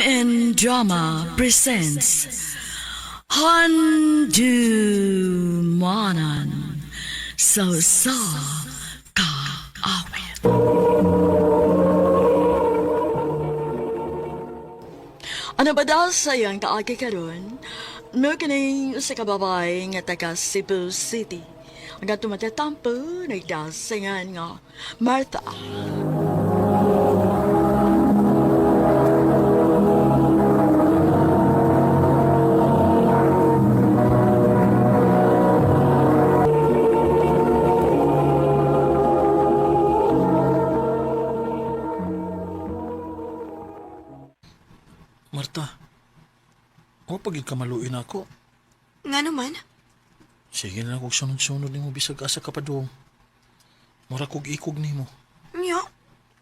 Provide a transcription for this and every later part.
and Drama presents Handumanan So Ka Awit. Ano ba daw sayang kaagi karon? No kini sa kababay nga taga Cebu City. Ang tumatatampo nagdasingan nga Martha. Marta, o pagid ka maluin ako. Nga naman? Sige na kog sunod-sunod nimo bisag asa ka pa doong. Mura kog ikog nimo. Nya,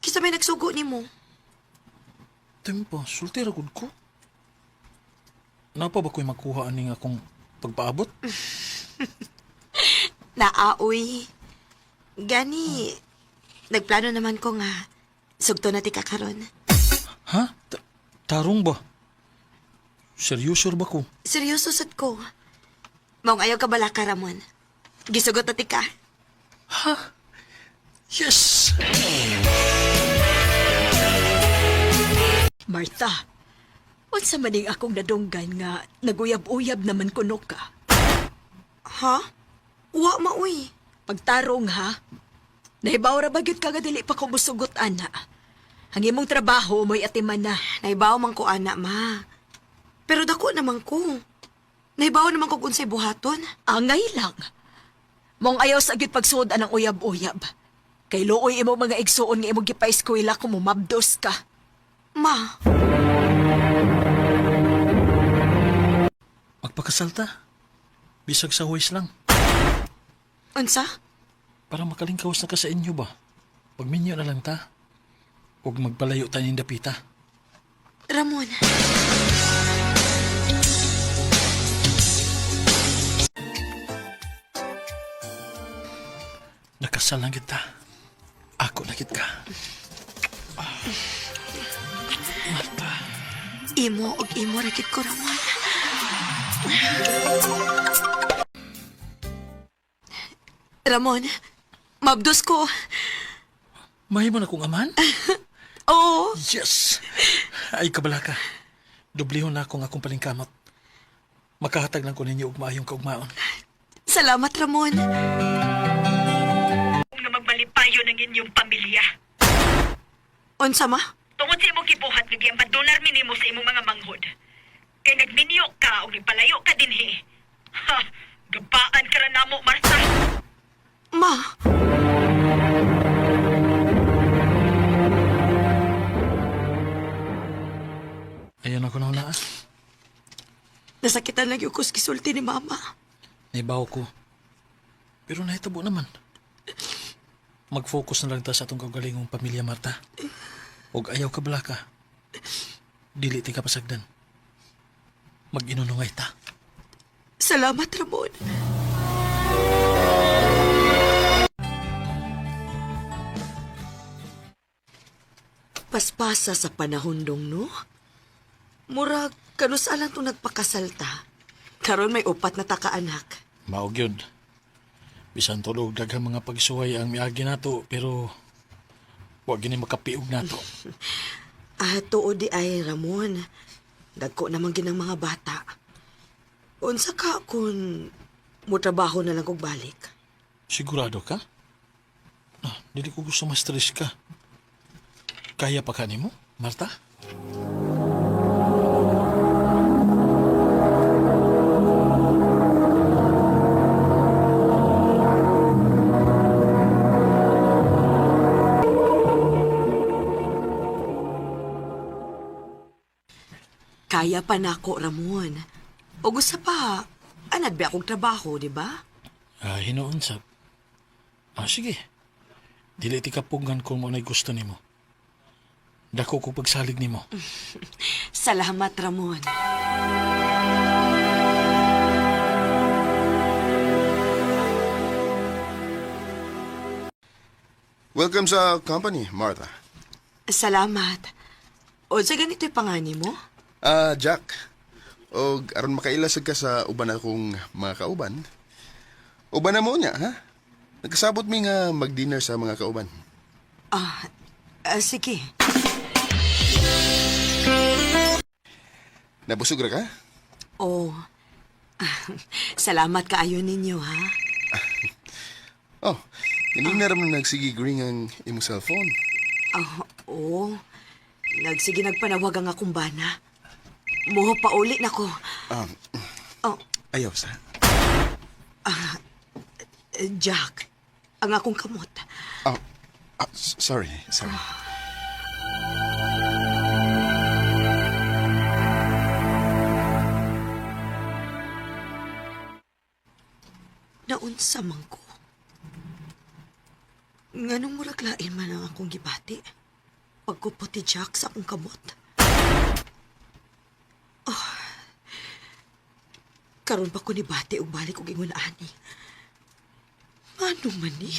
kisa may nagsugo ni mo. Tempo, sultira gud ko. Napa ba ko'y makuha aning akong pagpaabot? Naaoy. Gani, nagplano naman ko nga sugto na ti kakaron. Ha? Tarong ba? Seryoso ba ko? Seryoso sad ko. Maong ayaw ka bala ka, Ramon. Gisugot na ti ka. Ha? Yes! Martha, unsa maning akong nadunggan nga naguyab-uyab naman kuno ka? Ha? Wa maoy. Pagtarong ha? Nahibaw ra bagid ka nga dili pa ko musugot ana. Ang imong trabaho mo'y atiman na. Naibaw man ko, anak, ma. Pero dako naman ko. Naibaw naman ko unsay buhaton. Angay lang. Mong ayaw sa agit pagsuod ang uyab-uyab. Kay looy imo mga igsuon nga imong gipa-eskwela kung mumabdos ka. Ma, Magpakasalta. Bisag sa huwis lang. unsa? Para makalingkawas na ka sa inyo ba? Pagminyo na lang ta. Huwag magpalayo tayo ng dapita. Ramon. Nakasal lang kita. Ako na kita. Marta. Imo og imo rakit ko, Ramon. Ramon, mabdos ko. May mo na kong aman? Oo. Yes! Ay, kabala ka. Dublihon na akong akong palingkamot. Makahatag lang ko ninyo og maayong kaugmaon. Salamat, Ramon. Nga magbalipayo ng inyong pamilya. Unsa, ma? Tungod sa imong gibuhat nga giambadonar minimo sa imong mga manghod. Kay nagminyo ka o nipalayo ka dinhi. Ha, gabaan ka ra namo, Martha. Ma, Ayan ako na una. nasakitan lang yung kuskisulti ni Mama. Naibaw ko. Pero nahitabo naman. Mag-focus na lang ta sa atong kaugalingong pamilya, Marta. Og ayaw ka bala ka. Dili ti ka pasagdan. Mag-inunungay ta. Salamat, Ramon. Paspasa sa panahon dong, no? Murag, kanusalan itong nagpakasalta. Karon may upat na takaanak. Maog yun. Bisan tulog daghang mga pagsuway ang miagi nato, pero wag gini makapiog nato. Tuod di ay, Ramon. Dagko naman ginang mga bata. Unsa ka kung mutrabaho na lang kog balik? Sigurado ka? Dili ko gusto ma-stress ka. Kaya pa ka nimo, Marta? Kaya pa nako, Ramon. O gusto pa, anad ba akong trabaho, di ba? Hinoon sab. Sige. Dili ti kapugan kung mo na'y gusto nimo. Dako ko pagsalig nimo. Salamat, Ramon. Welcome sa company, Martha. Salamat. O sa ganito'y pangani mo? Jack. O aron makailasag ka sa uban akong mga kauban. Uban na mo niya, ha? Nagkasabot mi nga mag-dinner sa mga kauban. Sige. Nabusog ra ka? O, salamat kaayo ninyo, ha? Oh, hindi na rin nagsigigring ang imong cellphone. Oo. Nagsige nagpanawag ang akong bana. Muho pa uli na ko. Oh, Ayaw sa. Jack, ang akong kamot. Sorry. Naunsa man ko. Nganong muraglain man ang akong gibati. Pagkupot ni Jack sa akong kamot. Karon pa ko ni bati og balik og ingon ani. Ano man ni?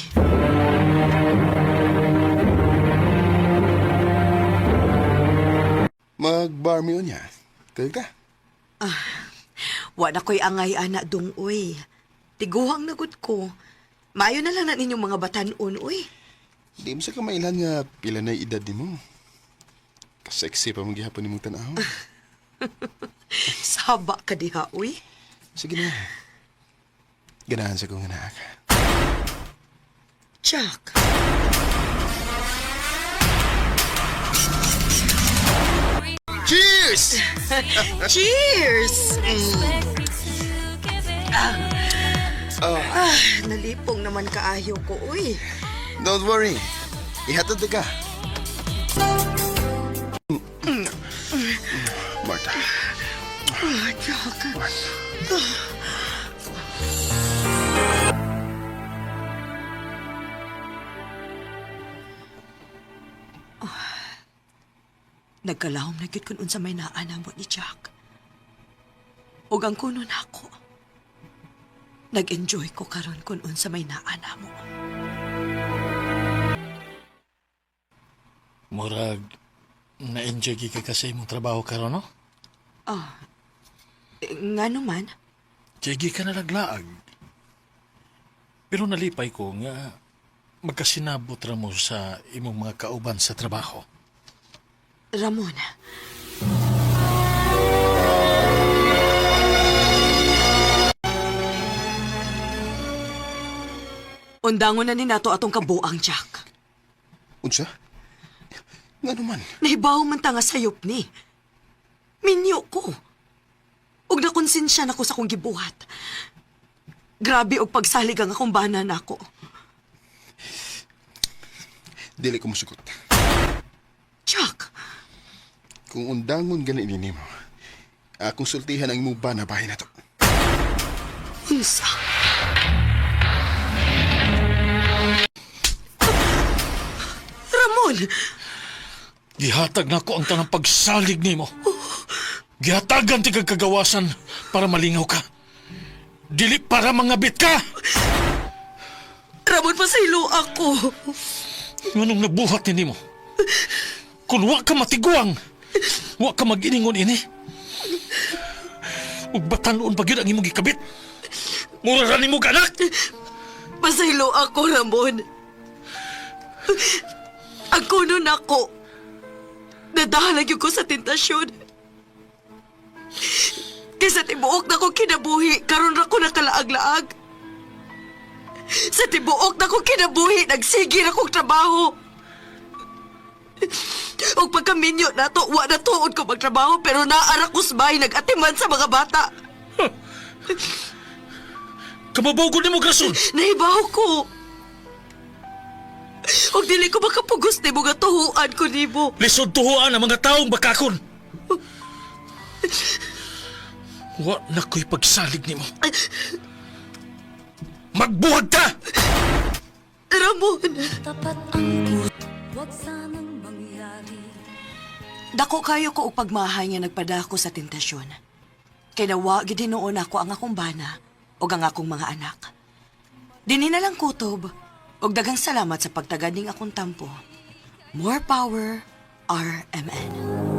Mag-bar mi niya. Kaya ka? Wa na ko'y angay ana dungoy. Tiguhang nagud ko. Maayo na lang na ninyong mga batanon, uy. Di mo sa kamailan nga pila na edad ni mo. Kasexy pa mong gihapon ni mong tanaw. Saba ka diha, uy. Sige na. Ganahan sa kong anak. Jack. Cheers! Cheers! Nalipong naman kaayo ko, uy. Don't worry. Ihatod na ka. Martha. Jack. Nagkalahom na gyud kun unsa may naana mo ni Jack. Ug ang kuno nako. Nag-enjoy ko karon kun unsa may naana mo. Murag, na-enjoy ka kasi imong trabaho karon, no? Nga naman, Jigi ka na naglaag. Pero nalipay ko nga magkasinabot ra mo sa imong mga kauban sa trabaho. Ramon. Undangon na ni nato atong kabuang, Jack. Unsa? Nga naman. Nahibaw man ta nga sayop ni. Minyo ko. Ug nakonsensya na ko sa kong gibuhat. Grabe og pagsalig ang akong bana nako. Dili ko musugot. Jack, Kung undangon ganin ini mo, akong sultihan ang imong ba na bahay na to. unsa? Ramon! Gihatag na ko ang tanang pagsalig nimo. Gihatagan ti kag kagawasan para malingaw ka. Dili para mangabit ka. Ramon, pasaylo ako. Ngunong nabuhat ni nimo. Kung wa ka matiguang, wa ka mag-iningon ini. Ug batanon pa gyud ang imong gikabit. Mura ra nimo ka, anak. Pasaylo ako, Ramon. Ang kuno nako. Nadahalag ko sa tentasyon. Kaysa tibuok na ko kinabuhi, karon ra ko nakalaag-laag. Sa tibuok na ko kinabuhi, nagsige na kong trabaho. O pagkaminyo na to, wa na tuod ko magtrabaho, pero naara ko sabay nag-atiman sa mga bata. Kababaw ko nimo grason. Nahibaw ko. O dili ko makapugos ni mga tuhuan ko nimo. Lisod tuhuan ang mga taong bakakon. Wa na ko'y pagsalig nimo. Magbuhag ka! Ramon! Tapat ang wag sanang mangyari. Dako kayo ko og pagmahay nga nagpadako sa tentasyon. Kay nawa gid hinuon ako ang akong bana ug ang akong mga anak. Dinhi na lang kutob ug daghang salamat sa pagtagad ning akong tampo. More power, RMN.